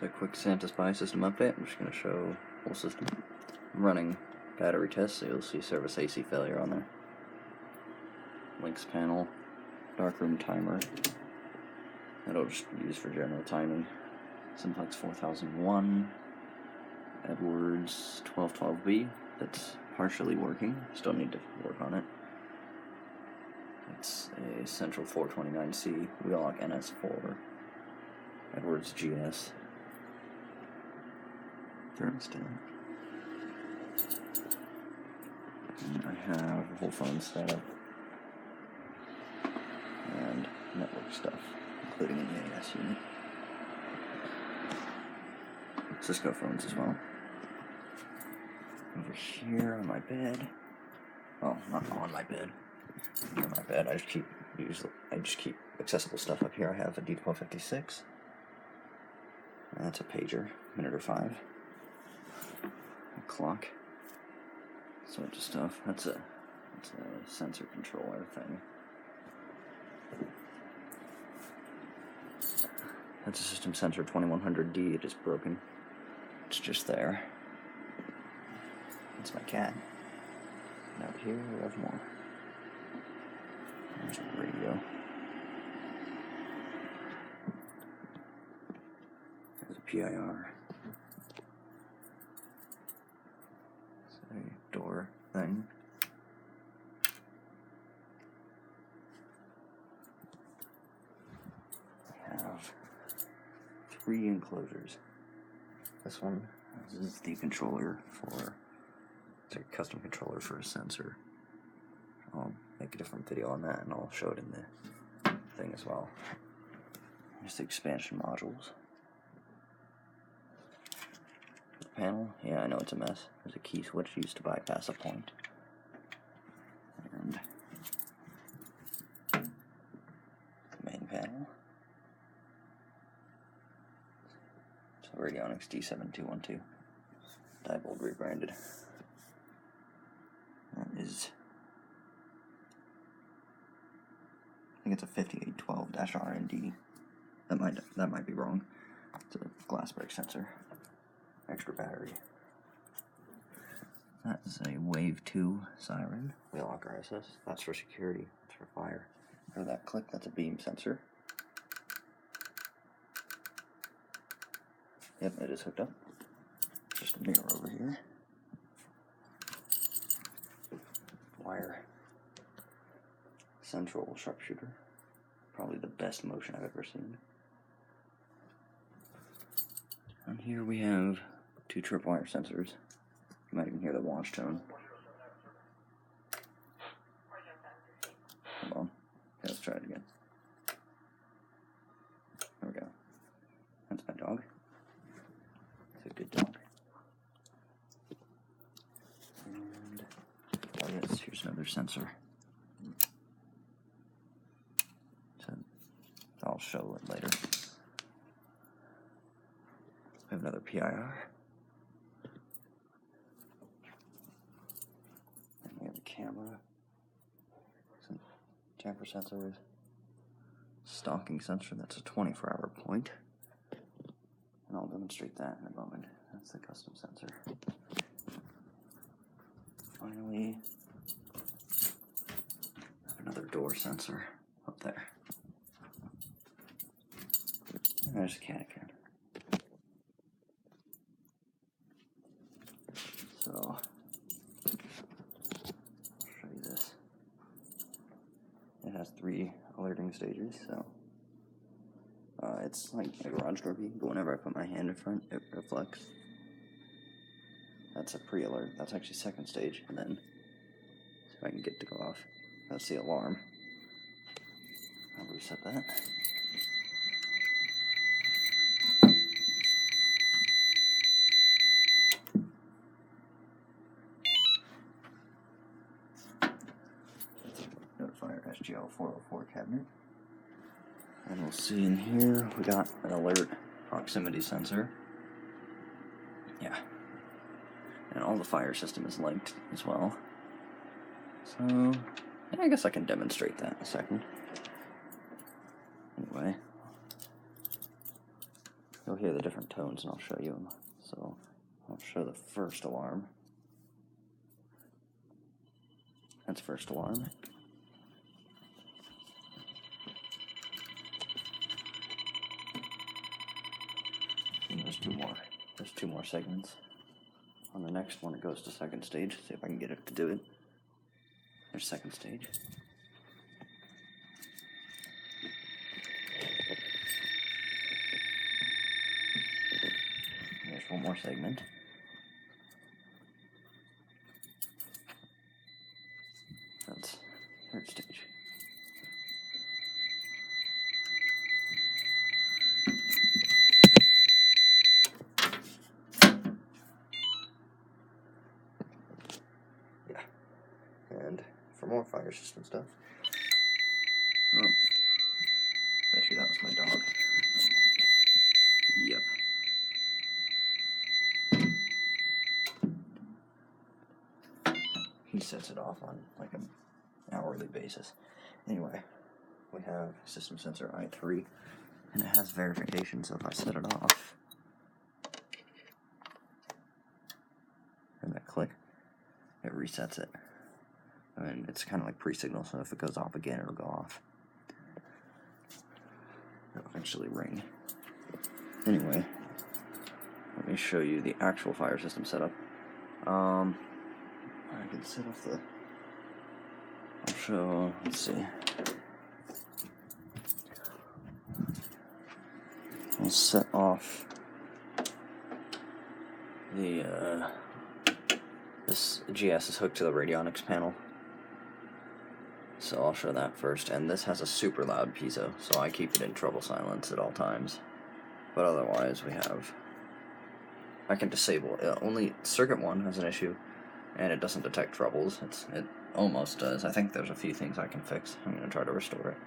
So a quick Santa Spy system update. I'm just going to show whole system. I'm running battery tests, so you'll see service AC failure on there. Links panel, darkroom timer. That'll just be used for general timing. Simplex 4001, Edwards 1212B. That's partially working. Still need to work on it. It's a Central 429C Wheelock NS4 Edwards GS thermostat. And I have a whole phone setup and network stuff, including an EAS unit. Cisco phones as well. Over here on my bed. Oh, not on my bed. Near my bed. I just keep accessible stuff up here. I have a D1256. And that's a pager, minute or 5. A clock. Sorts of stuff. That's a sensor controller thing. That's a system sensor 2100D. It is broken. It's just there. That's my cat. And out here we have more. There's a radio. There's a PIR. It's a door thing. I have 3 enclosures. This one, this is the controller for, it's a custom controller for a sensor. I'll make a different video on that and I'll show it in the thing as well. Just the expansion modules. The panel, yeah, I know it's a mess. There's a key switch used to bypass a point. And the main panel. Radionics D7212. Diebold rebranded. That is, I think it's a 5812-RND. That might be wrong. It's a glass break sensor. Extra battery. That's a Wave 2 siren. Wheelock RSS. That's for security. That's for fire. For that click, that's a beam sensor. Yep, it is hooked up. Just a mirror over here. Wire. Central sharpshooter. Probably the best motion I've ever seen. And here we have 2 tripwire sensors. You might even hear the watch tone. Hold on. Okay, let's try it again. There we go. That's my dog. It's a good dog. And, oh yes, here's another sensor. So, I'll show it later. We have another PIR. And we have a camera. Some tamper sensors. Stalking sensor, that's a 24-hour point. And I'll demonstrate that in a moment. That's the custom sensor. Finally, I have another door sensor up there. And there's a cat again. So, I'll show you this. It has 3 alerting stages, so it's like a garage door key, but whenever I put my hand in front, it reflects. That's a pre-alert. That's actually 2nd stage, and then see if I can get it to go off. That's the alarm. I'll reset that. Notifier SGL 404 cabinet. And we'll see in here, we got an alert proximity sensor. Yeah. And all the fire system is linked as well. So, yeah, I guess I can demonstrate that in a second. Anyway. you'll hear the different tones, and I'll show you them. So I'll show the first alarm. That's first alarm. And there's two more segments. On the next one, it goes to second stage. See if I can get it to do it. There's second stage. There's one more segment. That's third stage. Yeah. And for more fire system stuff. Oh. Bet you that was my dog. Yep. He sets it off on like an hourly basis. Anyway, we have system sensor I3, and it has verification, so if I set it off, and that click, it resets it. And it's kind of like pre-signal, so if it goes off again, it'll go off. It'll eventually ring. Anyway, let me show you the actual fire system setup. I can set off the... I'll show... Let's see. I'll set off the... this GS is hooked to the radionics panel. So I'll show that first. And this has a super loud piezo, so I keep it in trouble silence at all times. But otherwise, we have... I can disable it. Only circuit 1 has an issue, and it doesn't detect troubles. It almost does. I think there's a few things I can fix. I'm going to try to restore it.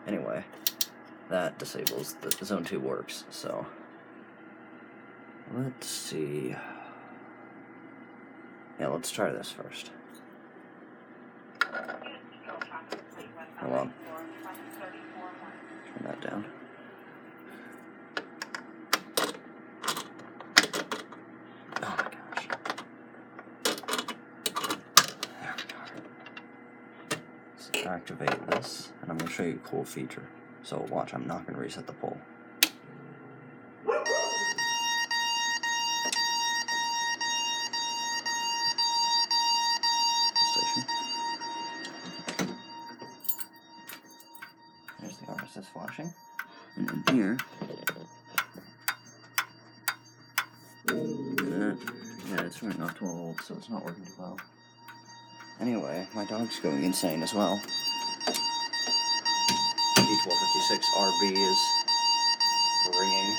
Anyway, that disables. The zone 2 works, so... Let's see... Yeah, let's try this first. Hold on. Turn that down. Oh my gosh. There we go. Let's activate this, and I'm going to show you a cool feature. So watch, I'm not going to reset the pole. There's the RSS flashing. And in here, yeah, it's running off 12 volts, so it's not working too well. Anyway, my dog's going insane as well. D1256RB is ringing,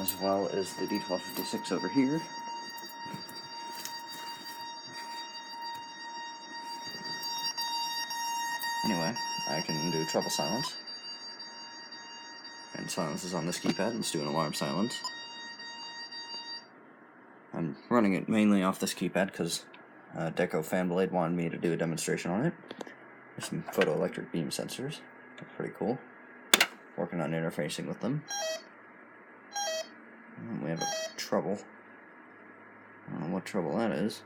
as well as the D1256 over here. Anyway, I can do trouble silence. And silence is on this keypad. Let's do an alarm silence. I'm running it mainly off this keypad because Deco Fanblade wanted me to do a demonstration on it. There's some photoelectric beam sensors. They're pretty cool. Working on interfacing with them. And we have a trouble. I don't know what trouble that is.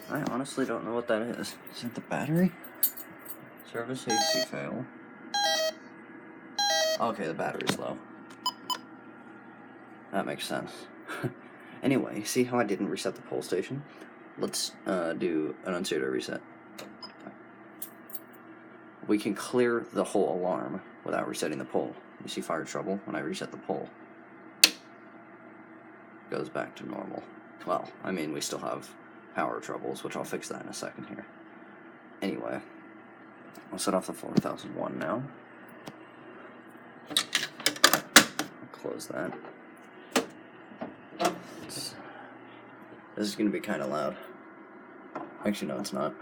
I honestly don't know what that is. Is that the battery? Service AC fail. Okay, the battery's low. That makes sense. Anyway, see how I didn't reset the pole station? Let's do an annunciator reset. We can clear the whole alarm without resetting the pole. You see fire trouble? When I reset the pole, it goes back to normal. Well, I mean, we still have power troubles, which I'll fix that in a second here. Anyway, I'll set off the 4001 now. I'll close that. This is going to be kind of loud. Actually, no, it's not.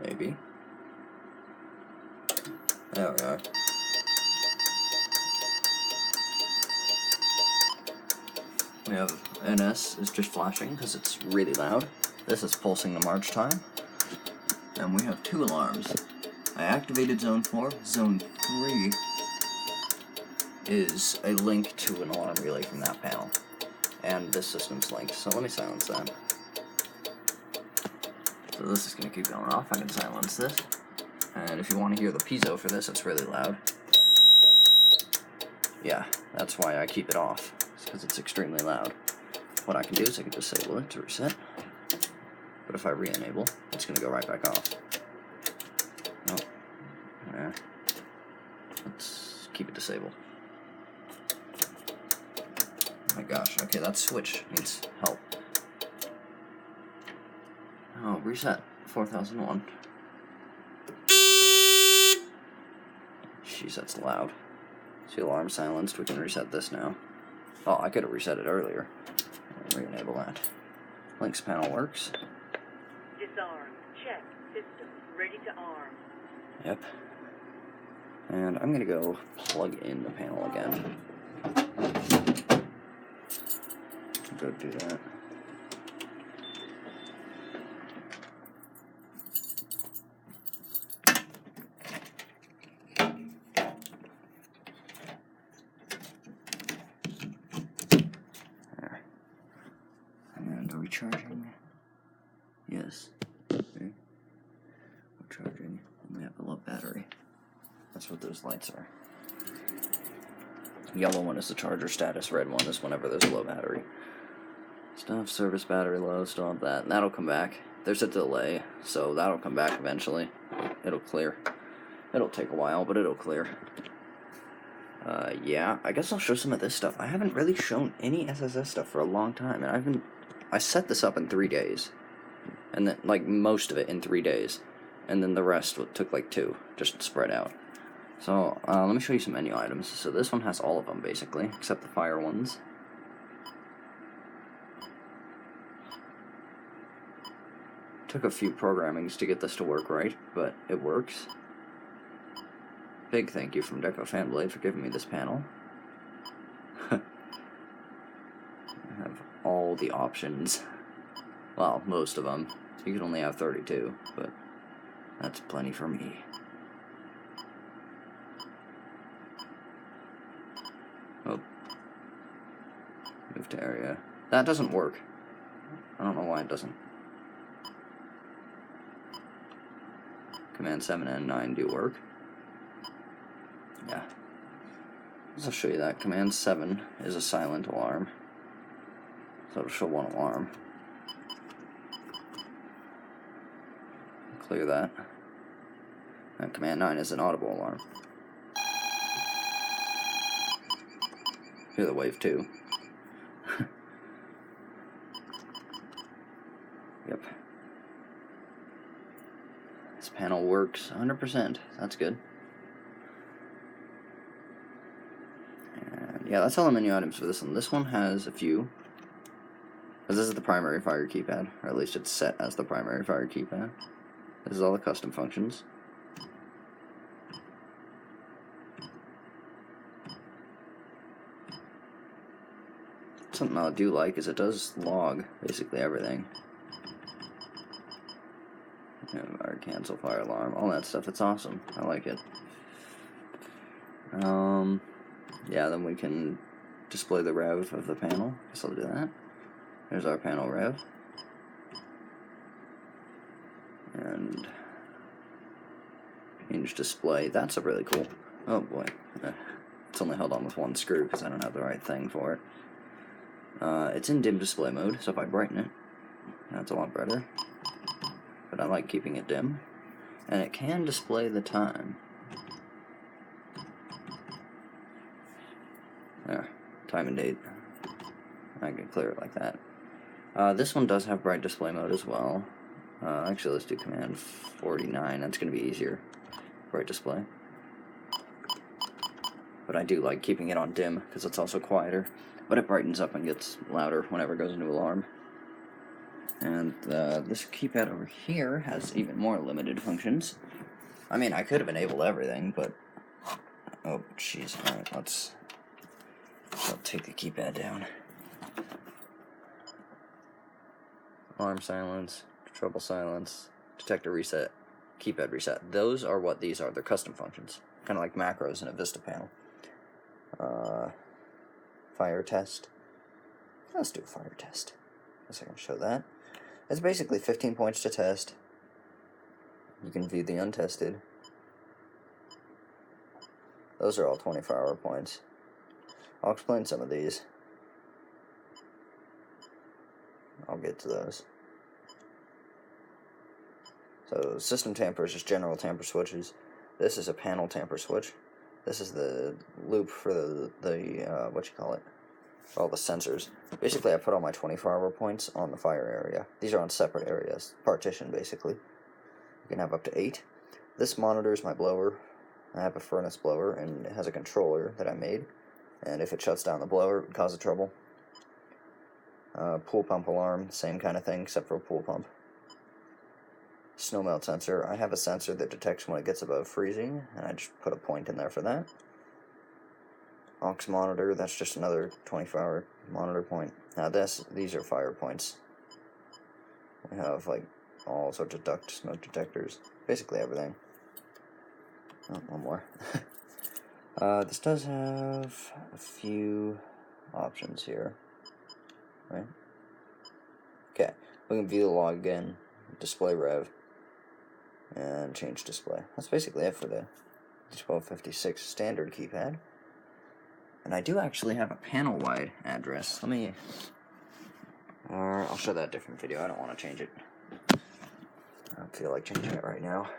Maybe. There we are. We have NS is just flashing because it's really loud. This is pulsing the march time. and we have 2 alarms. I activated Zone 4. Zone 3 is a link to an alarm relay from that panel, and this system's linked, so let me silence that. So this is going to keep going off. I can silence this, and if you want to hear the piezo for this, it's really loud. Yeah, that's why I keep it off, it's because it's extremely loud. What I can do is I can disable it to reset, but if I re-enable, it's going to go right back off. Oh, there. Let's keep it disabled. Oh my gosh, okay, that switch needs help. Oh, reset 4001. Jeez, that's loud. See, alarm silenced. We can reset this now. Oh, I could have reset it earlier. Re-enable that. Links panel works. Disarm. Check. System ready to arm. Yep. And I'm gonna go plug in the panel again. Go do that. Recharging. Yes. Okay. We're charging. And we have a low battery. That's what those lights are. Yellow one is the charger status, red one is whenever there's a low battery. Still have service battery low, still have that. And that'll come back. There's a delay, so that'll come back eventually. It'll clear. It'll take a while, but it'll clear. Yeah, I guess I'll show some of this stuff. I haven't really shown any SSS stuff for a long time, and I set this up in 3 days, and then, like, most of it in 3 days, and then the rest took, like, 2, just spread out. So, let me show you some menu items. So this one has all of them, basically, except the fire ones. Took a few programmings to get this to work right, but it works. Big thank you from Deco Fanblade for giving me this panel. I have all the options. Well, most of them. You can only have 32, but that's plenty for me. Oh. Move to area. That doesn't work. I don't know why it doesn't. Command 7 and 9 do work. Yeah. I'll show you that. Command 7 is a silent alarm. So it'll show 1 alarm. Clear that. And Command 9 is an audible alarm. Hear the wave too. Yep. This panel works 100%. That's good. And yeah, that's all the menu items for this one. This one has a few. Because this is the primary fire keypad, or at least it's set as the primary fire keypad. This is all the custom functions. Something I do like is it does log basically everything. Fire cancel, fire alarm, all that stuff. It's awesome. I like it. Yeah, then we can display the rev of the panel. Guess I'll do that. There's our panel rev. And hinge display. That's a really cool. Oh boy. It's only held on with 1 screw because I don't have the right thing for it. It's in dim display mode, so if I brighten it, that's a lot better. But I like keeping it dim. And it can display the time. There. Time and date. I can clear it like that. This one does have bright display mode as well. Actually, let's do command 49. That's going to be easier. Bright display. But I do like keeping it on dim because it's also quieter. But it brightens up and gets louder whenever it goes into alarm. And this keypad over here has even more limited functions. I mean, I could have enabled everything, but... Oh, jeez. Alright, I'll take the keypad down. Alarm silence, trouble silence, detector reset, keypad reset. Those are what these are. They're custom functions, kind of like macros in a Vista panel. Fire test. Let's do a fire test. I guess I can show that. It's basically 15 points to test. You can view the untested. Those are all 24-hour points. I'll explain some of these. I'll get to those. So system tamper is just general tamper switches. This is a panel tamper switch. This is the loop for the what you call it? All the sensors. Basically, I put all my 24-hour points on the fire area. These are on separate areas, partition basically. You can have up to 8. This monitors my blower. I have a furnace blower, and it has a controller that I made. And if it shuts down the blower, it would cause a trouble. Pool pump alarm, same kind of thing, except for a pool pump. Snow melt sensor. I have a sensor that detects when it gets above freezing, and I just put a point in there for that. aux monitor, that's just another 24-hour monitor point. Now these are fire points. We have like all sorts of duct smoke detectors, basically everything. Oh, one more. This does have a few options here, right? Okay, we can view the log again, display rev, and change display. That's basically it for the 1256 standard keypad. And I do actually have a panel-wide address. Let me... I'll show that different video. I don't want to change it. I don't feel like changing it right now.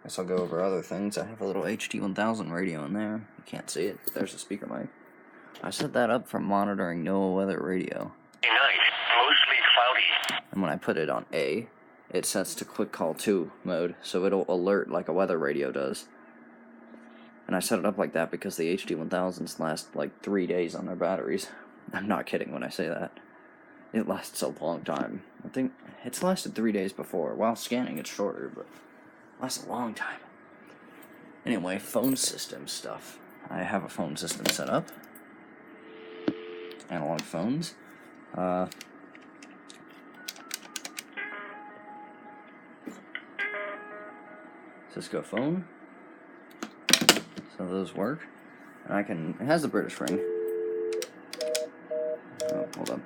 Guess I'll go over other things. I have a little HD-1000 radio in there. You can't see it, but there's a speaker mic. I set that up for monitoring NOAA weather radio. Night, mostly cloudy. And when I put it on A, it sets to quick call 2 mode, so it'll alert like a weather radio does. And I set it up like that because the HD-1000s last like 3 days on their batteries. I'm not kidding when I say that. It lasts a long time. I think it's lasted 3 days before. While scanning, it's shorter, but it lasts a long time. Anyway, phone system stuff. I have a phone system set up. Analog phones. Cisco phone. So those work. And I can, it has the British ring. Oh, hold on.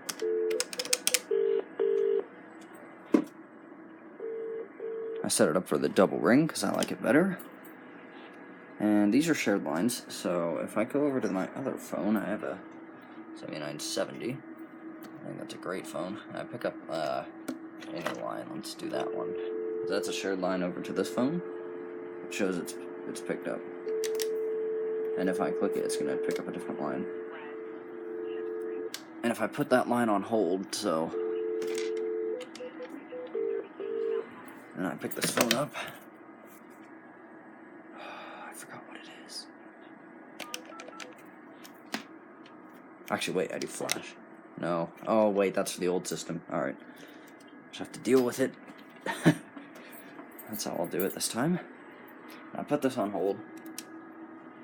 I set it up for the double ring because I like it better. And these are shared lines, so if I go over to my other phone, I have a 7970. I think that's a great phone. I pick up any line. Let's do that one. So that's a shared line over to this phone. It shows it's picked up. And if I click it, it's going to pick up a different line. And if I put that line on hold, so... And I pick this phone up. I forgot what it is. Actually, wait, I do flash. No. Oh, wait, that's for the old system. Alright. Just have to deal with it. That's how I'll do it this time. I put this on hold.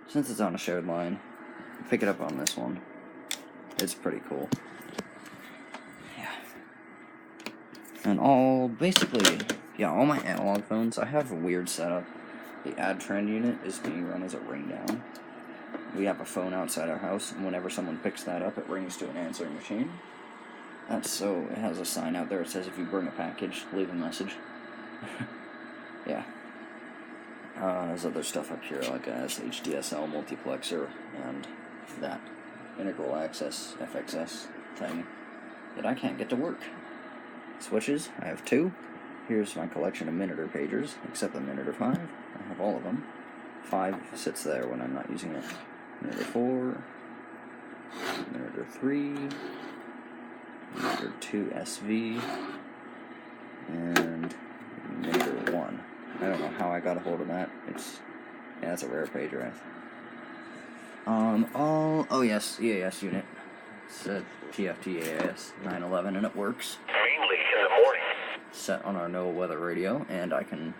Since it's on a shared line, pick it up on this one. It's pretty cool. Yeah. And all my analog phones, I have a weird setup. The ad trend unit is being run as a ring down. We have a phone outside our house, and whenever someone picks that up, it rings to an answering machine. That's so, it has a sign out there that says if you bring a package, leave a message. Yeah. There's other stuff up here, like a HDSL multiplexer, and that integral access FXS thing that I can't get to work. Switches, I have 2. Here's my collection of Minitor pagers, except the Minitor 5. I have all of them. 5 sits there when I'm not using it. Minitor 4, Minitor 3, Minitor 2 SV, and Minitor 1. I don't know how I got a hold of that. Yeah, it's a rare pager. Oh yes, EAS unit. It's a TFT EAS 911, and it works. Mainly in the morning. Set on our NOAA weather radio, and I can...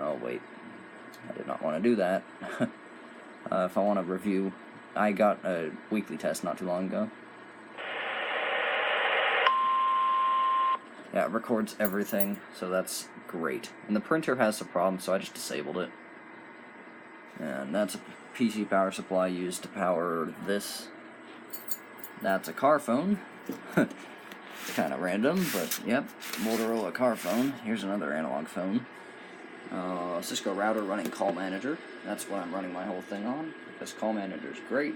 Oh, wait. I did not want to do that. If I want to review... I got a weekly test not too long ago. Yeah, it records everything, so that's great. And the printer has a problem, so I just disabled it. And that's a PC power supply used to power this. That's a car phone. It's kind of random, but yep, Motorola car phone. Here's another analog phone. Cisco router running Call Manager. That's what I'm running my whole thing on, because Call Manager is great.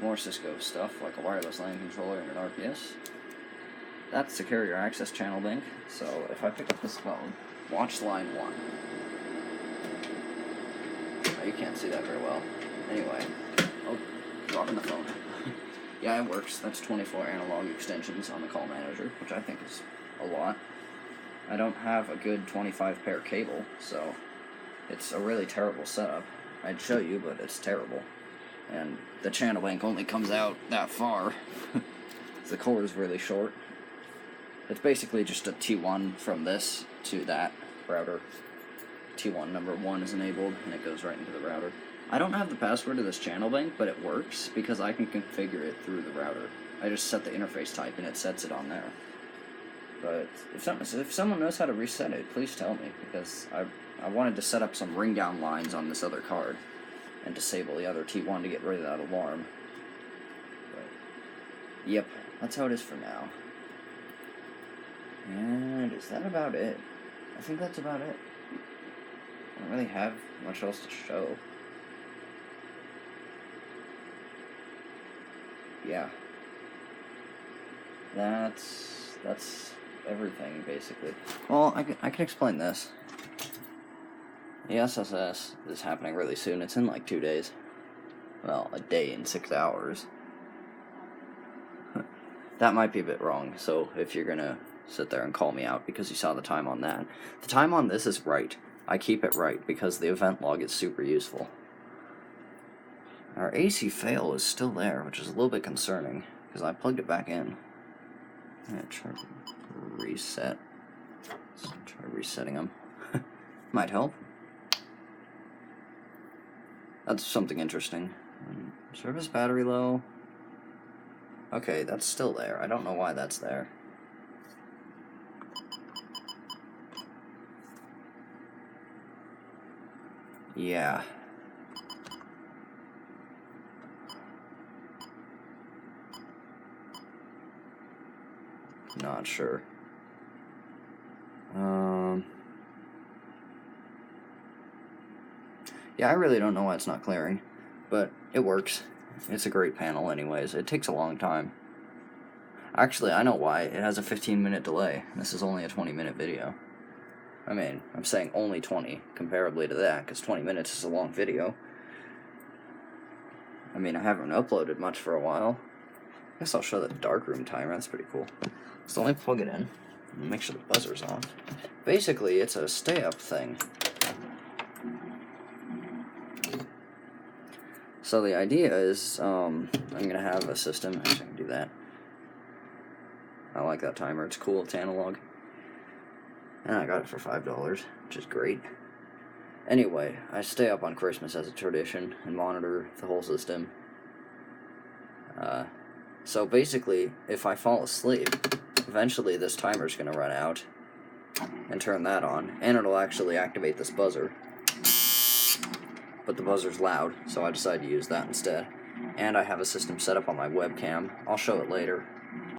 More Cisco stuff, like a wireless LAN controller and an RPS. That's the carrier access channel bank, so if I pick up this phone, watch line 1. Oh, you can't see that very well. Anyway, oh, dropping the phone. Yeah, it works. That's 24 analog extensions on the Call Manager, which I think is a lot. I don't have a good 25 pair cable, so it's a really terrible setup. I'd show you, but it's terrible. And the channel bank only comes out that far. The cord is really short. It's basically just a T1 from this to that router. T1 number 1 is enabled, and it goes right into the router. I don't have the password to this channel bank, but it works because I can configure it through the router. I just set the interface type, and it sets it on there. But if someone knows how to reset it, please tell me, because I wanted to set up some ring down lines on this other card and disable the other T1 to get rid of that alarm. But, yep, that's how it is for now. And is that about it? I think that's about it. I don't really have much else to show. Yeah. That's everything, basically. Well, I can explain this. The SSS is happening really soon. It's in like 2 days. Well, a day and 6 hours. That might be a bit wrong, so if you're gonna sit there and call me out because you saw the time on that. The time on this is right. I keep it right because the event log is super useful. Our AC fail is still there, which is a little bit concerning because I plugged it back in. I'm gonna try to reset. Let's try resetting them. Might help. That's something interesting. Service battery low. Okay, that's still there. I don't know why that's there. Yeah. Not sure. Yeah, I really don't know why it's not clearing, but it works. It's a great panel anyways. It takes a long time. Actually, I know why. It has a 15-minute delay. This is only a 20-minute video. I mean, I'm saying only 20, comparably to that, because 20 minutes is a long video. I mean, I haven't uploaded much for a while. I guess I'll show the darkroom timer. That's pretty cool. So let me plug it in and make sure the buzzer's on. Basically, it's a stay-up thing. So the idea is, I'm going to have a system. Actually, I can do that. I like that timer. It's cool. It's analog. And I got it for $5, which is great. Anyway, I stay up on Christmas as a tradition and monitor the whole system. So basically, if I fall asleep, eventually this timer's going to run out and turn that on, and it'll actually activate this buzzer. But the buzzer's loud, so I decided to use that instead. And I have a system set up on my webcam. I'll show it later.